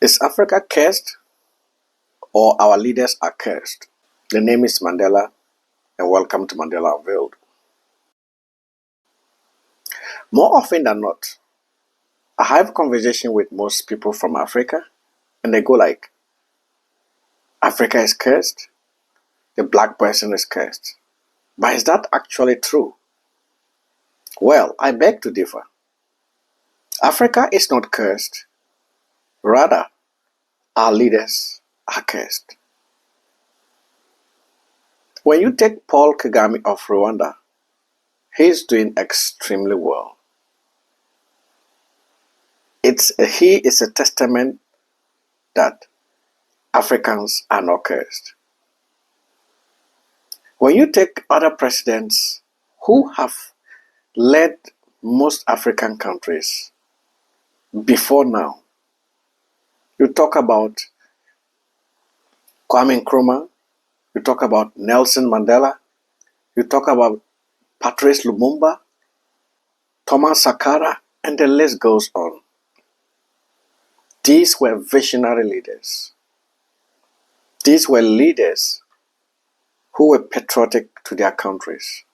Is Africa cursed or our leaders are cursed? The name is Mandela, and welcome to Mandela Unveiled. More often than not, I have a conversation with most people from Africa, and they go like, Africa is cursed, the black person is cursed. But is that actually true? Well, I beg to differ. Africa is not cursed. Rather, our leaders are cursed. When you take Paul Kagame of Rwanda, he's doing extremely well. He is a testament that Africans are not cursed. When you take other presidents who have led most African countries before now, you talk about Kwame Nkrumah, you talk about Nelson Mandela, you talk about Patrice Lumumba, Thomas Sankara, and the list goes on. These were visionary leaders. These were leaders who were patriotic to their countries.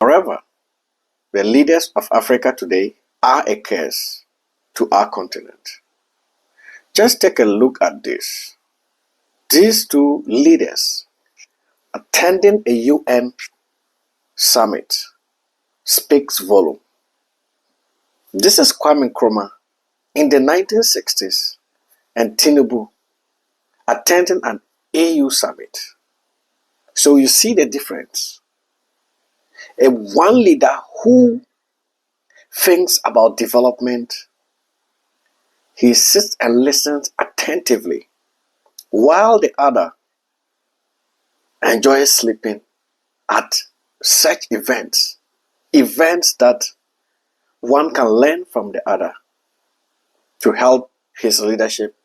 However, the leaders of Africa today are a curse to our continent. Just take a look at this. These two leaders attending a UN summit speaks volume. This is Kwame Nkrumah in the 1960s and Tinubu attending an AU summit. So you see the difference. One leader who thinks about development, he sits and listens attentively, while the other enjoys sleeping at such events that one can learn from the other to help his leadership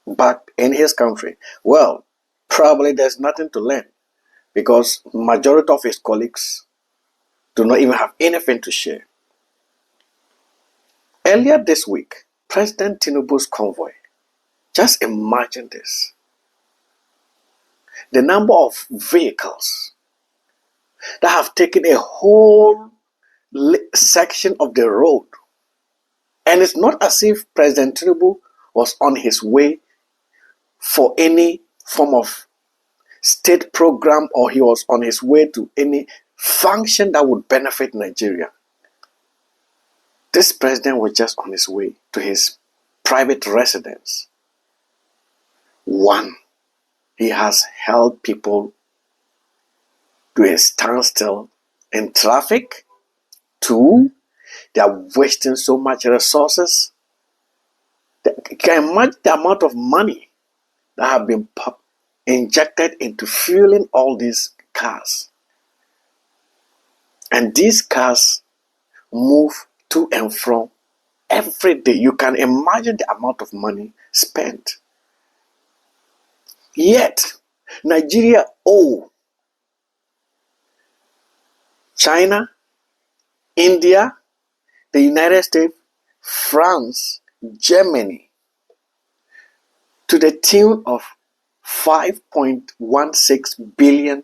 back in his country. Well, probably there's nothing to learn because majority of his colleagues do not even have anything to share. Earlier this week, President Tinubu's convoy, just imagine this. The number of vehicles that have taken a whole section of the road. And it's not as if President Tinubu was on his way for any form of state program or he was on his way to any function that would benefit Nigeria. This president was just on his way to his private residence. One, he has held people to a standstill in traffic. Two, they are wasting so much resources. You can imagine the amount of money that have been injected into fueling all these cars. And these cars move to and from every day. You can imagine the amount of money spent. Yet, Nigeria owes China, India, the United States, France, Germany, to the tune of $5.16 billion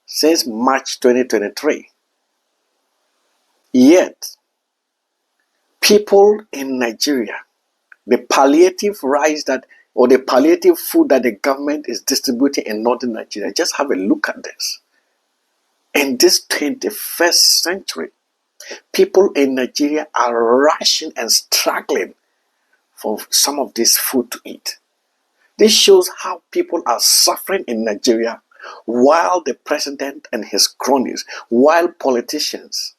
since March 2023. Yet, people in Nigeria, the palliative rice or the palliative food that the government is distributing in northern Nigeria, just have a look at this. In this 21st century, people in Nigeria are rushing and struggling for some of this food to eat. This shows how people are suffering in Nigeria while the president and his cronies, while politicians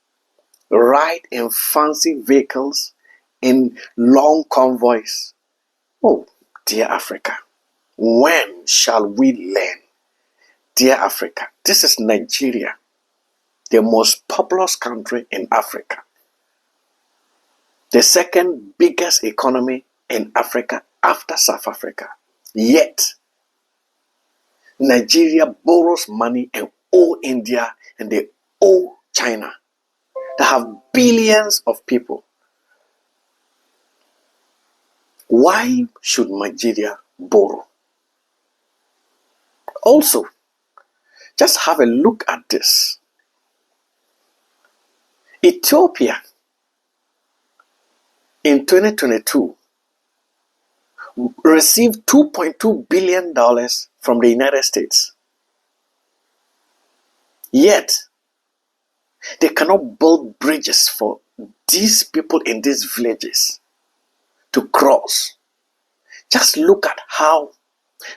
ride in fancy vehicles in long convoys. Oh, dear Africa, when shall we learn? Dear Africa, this is Nigeria, the most populous country in Africa, the second biggest economy in Africa after South Africa. Yet, Nigeria borrows money and owe India and they owe China that have billions of people. Why should Nigeria borrow? Also, just have a look at this. Ethiopia in 2022 received $2.2 billion from the United States. Yet, they cannot build bridges for these people in these villages to cross. Just look at how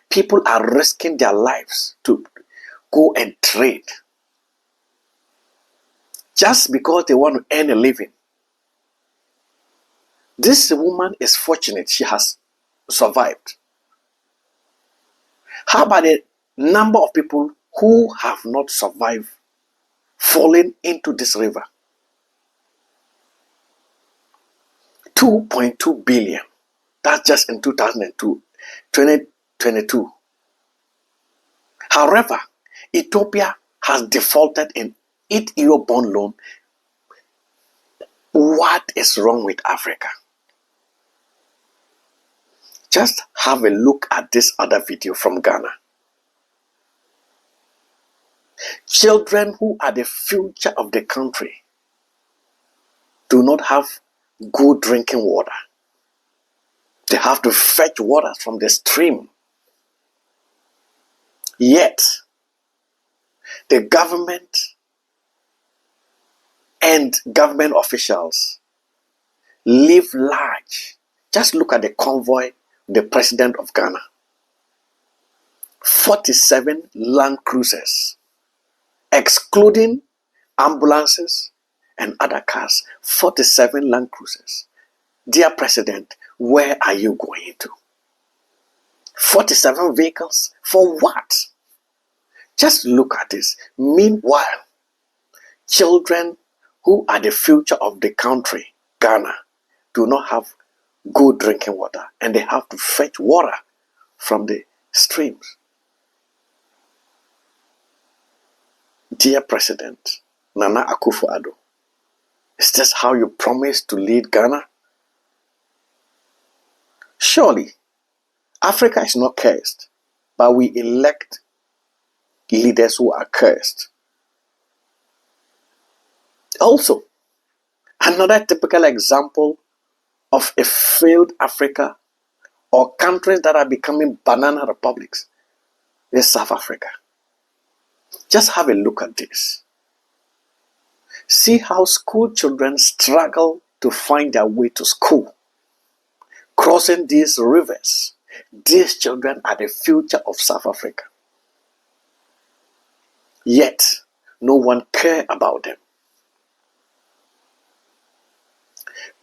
people are risking their lives to go and trade just because they want to earn a living. This woman is fortunate she has survived. How about the number of people who have not survived falling into this river? 2.2 billion. That's just in 2022. However, Ethiopia has defaulted in its Eurobond loan. What is wrong with Africa? Just have a look at this other video from Ghana. Children who are the future of the country do not have good drinking water. They have to fetch water from the stream. Yet, the government and government officials live large. Just look at the convoy, the president of Ghana. 47 land cruisers, excluding ambulances and other cars. 47 land cruisers. Dear President, where are you going to? 47 vehicles? For what? Just look at this. Meanwhile, children who are the future of the country, Ghana, do not have good drinking water, and they have to fetch water from the streams. Dear President Nana Akufo-Addo, is this how you promise to lead Ghana? Surely, Africa is not cursed, but we elect leaders who are cursed. Also, another typical example of a failed Africa or countries that are becoming banana republics is South Africa. Just have a look at this. See how school children struggle to find their way to school, crossing these rivers. These children are the future of South Africa. Yet, no one cares about them.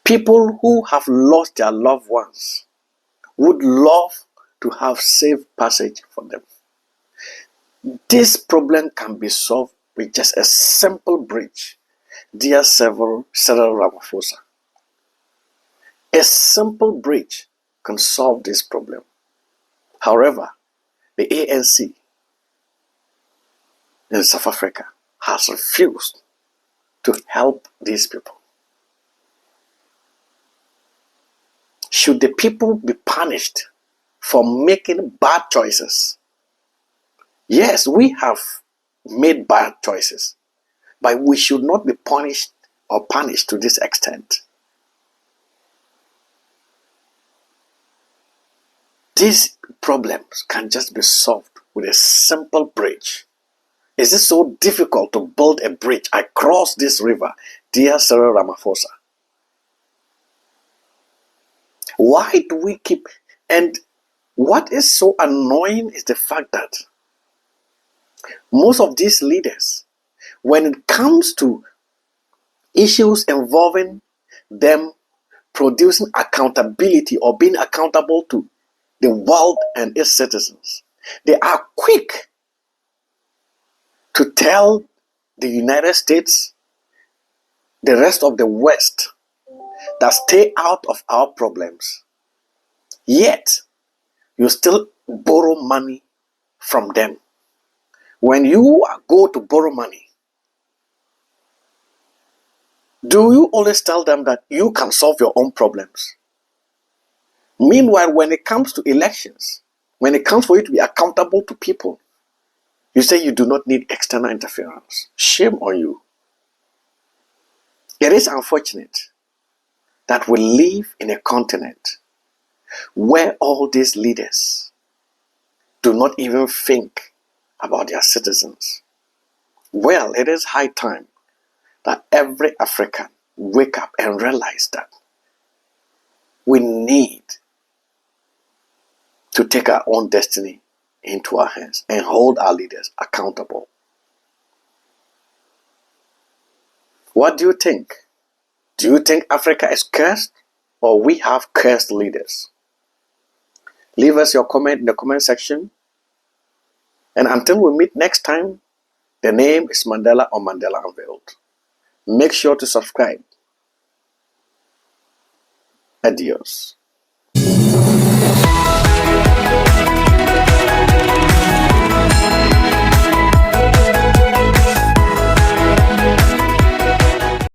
People who have lost their loved ones would love to have safe passage for them. This problem can be solved with just a simple bridge. Dear Cyril Ramaphosa, a simple bridge can solve this problem. However, the ANC in South Africa has refused to help these people. Should the people be punished for making bad choices? Yes, we have made bad choices, but we should not be punished to this extent. These problems can just be solved with a simple bridge. Is it so difficult to build a bridge across this river, dear Cyril Ramaphosa? Why do we keep... And what is so annoying is the fact that most of these leaders, when it comes to issues involving them producing accountability or being accountable to the world and its citizens, they are quick to tell the United States, the rest of the West, that stay out of our problems. Yet, you still borrow money from them. When you go to borrow money, do you always tell them that you can solve your own problems? Meanwhile, when it comes to elections, when it comes for you to be accountable to people, you say you do not need external interference. Shame on you. It is unfortunate that we live in a continent where all these leaders do not even think about their citizens. Well, it is high time that every African wake up and realize that we need to take our own destiny into our hands and hold our leaders accountable. What do you think? Do you think Africa is cursed, or we have cursed leaders? Leave us your comment in the comment section. And until we meet next time, the name is Mandela or Mandela Unveiled. Make sure to subscribe. Adios.